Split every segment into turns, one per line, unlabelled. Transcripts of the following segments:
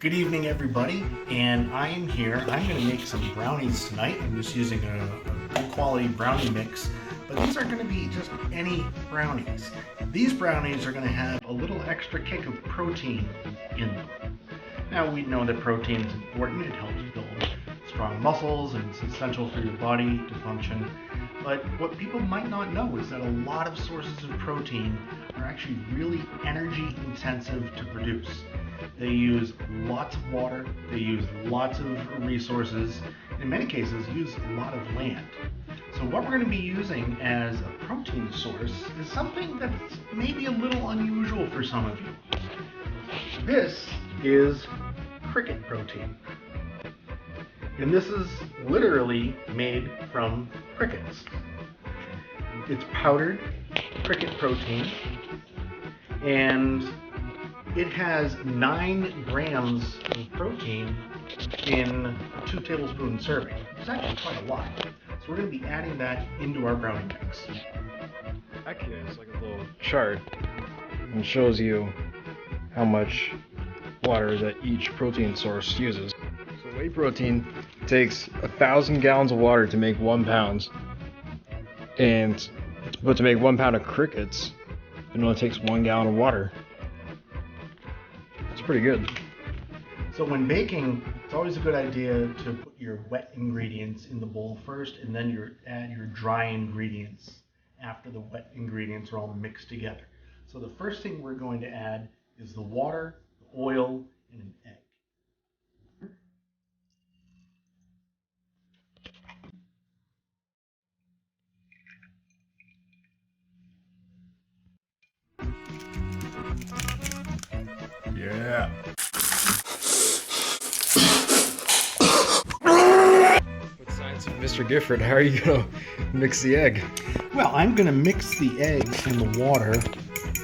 Good evening, everybody, and I am here. I'm going to make some brownies tonight. I'm just using a good quality brownie mix, but these aren't going to be just any brownies. These brownies are going to have a little extra kick of protein in them. Now, we know that protein is important. It helps build strong muscles, and it's essential for your body to function. But what people might not know is that a lot of sources of protein are actually really energy intensive to produce. They use lots of water, they use lots of resources, in many cases use a lot of land. So what we're going to be using as a protein source is something that's maybe a little unusual for some of you. This is cricket protein. And this is literally made from crickets. It's powdered cricket protein, and it has 9 grams of protein in a 2 tablespoon serving. It's actually quite a lot. So we're going to be adding that into our brownie mix.
Actually, it's like a little chart and shows you how much water that each protein source uses. So whey protein takes 1,000 gallons of water to make 1 pound, but to make 1 pound of crickets, it only takes 1 gallon of water. It's pretty good.
So when baking, it's always a good idea to put your wet ingredients in the bowl first, and then add your dry ingredients after the wet ingredients are all mixed together. So the first thing we're going to add is the water, the oil, and an egg.
Yeah. What science of Mr. Gifford? How are you gonna mix the egg?
Well, I'm going to mix the egg and the water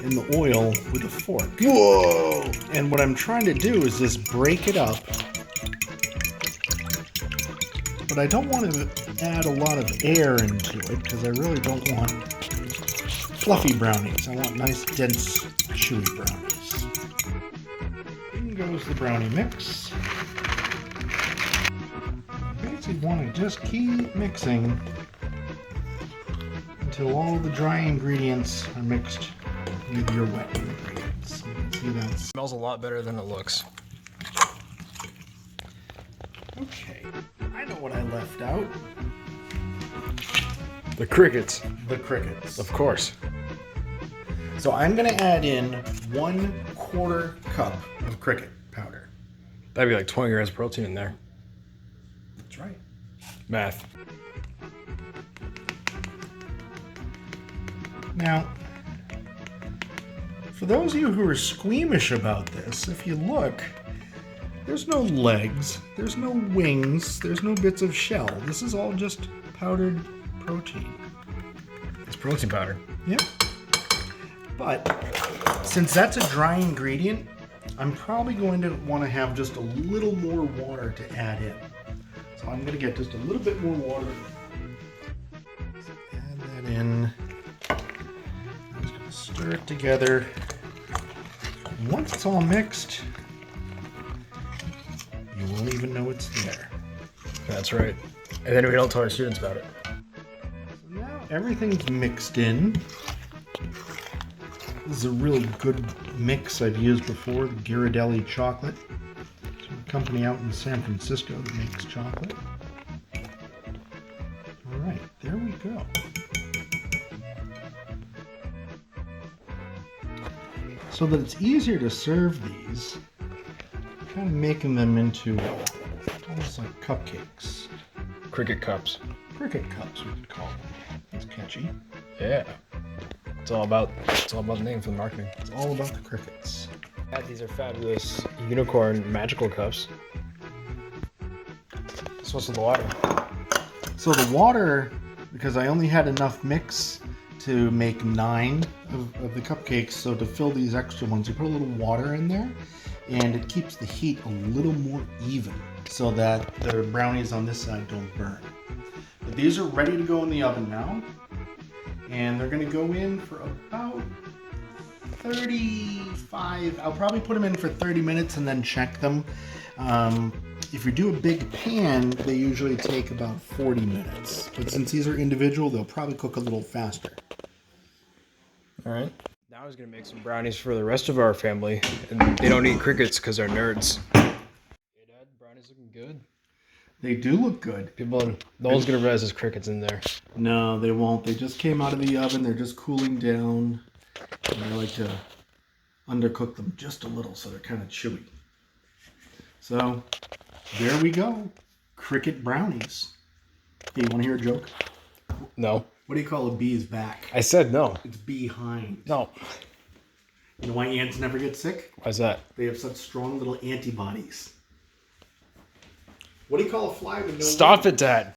and the oil with a fork.
Whoa!
And what I'm trying to do is just break it up. But I don't want to add a lot of air into it because I really don't want fluffy brownies. I want nice, dense, chewy brownies. In goes the brownie mix. Okay, so you want to just keep mixing until all the dry ingredients are mixed with your wet ingredients. You can see that.
Smells a lot better than it looks.
Okay, I know what I left out.
The crickets.
The crickets.
Of course.
So I'm going to add in 1/4 cup of cricket powder.
That'd be like 20 grams of protein in there.
That's right.
Math.
Now, for those of you who are squeamish about this, if you look, there's no legs, there's no wings, there's no bits of shell. This is all just powdered protein.
It's protein powder.
Yep. But since that's a dry ingredient, I'm probably going to want to have just a little more water to add in. So I'm going to get just a little bit more water. Add that in. I'm just going to stir it together. Once it's all mixed, you won't even know it's there.
That's right. And then we don't tell our students about it.
So now everything's mixed in. This is a really good mix I've used before, the Ghirardelli chocolate. It's a company out in San Francisco that makes chocolate. All right, there we go. So that it's easier to serve these, I'm kind of making them into almost like cupcakes.
Cricket cups.
Cricket cups, we could call them. That's catchy.
Yeah. It's all about the name for the marketing.
It's all about the crickets.
These are fabulous unicorn magical cups. This one's the water.
So the water, because I only had enough mix to make 9 of the cupcakes, so to fill these extra ones, you put a little water in there, and it keeps the heat a little more even, so that the brownies on this side don't burn. But these are ready to go in the oven now, and they're going to go in for about 35. I'll probably put them in for 30 minutes and then check them. If you do a big pan, they usually take about 40 minutes. But since these are individual, they'll probably cook a little faster.
All right. Now I was gonna make some brownies for the rest of our family, and they don't eat crickets because they're nerds. Hey Dad, brownies looking good.
They do look good.
No one's gonna realize there's crickets in there.
No, they won't. They just came out of the oven. They're just cooling down. And I like to undercook them just a little so they're kind of chewy. So there we go. Cricket brownies. Hey, you want to hear a joke?
No.
What do you call a bee's back?
I said no.
It's behind.
No.
You know why ants never get sick?
Why's that?
They have such strong little antibodies. What do you call a fly with no
Stop
wings?
it, Dad.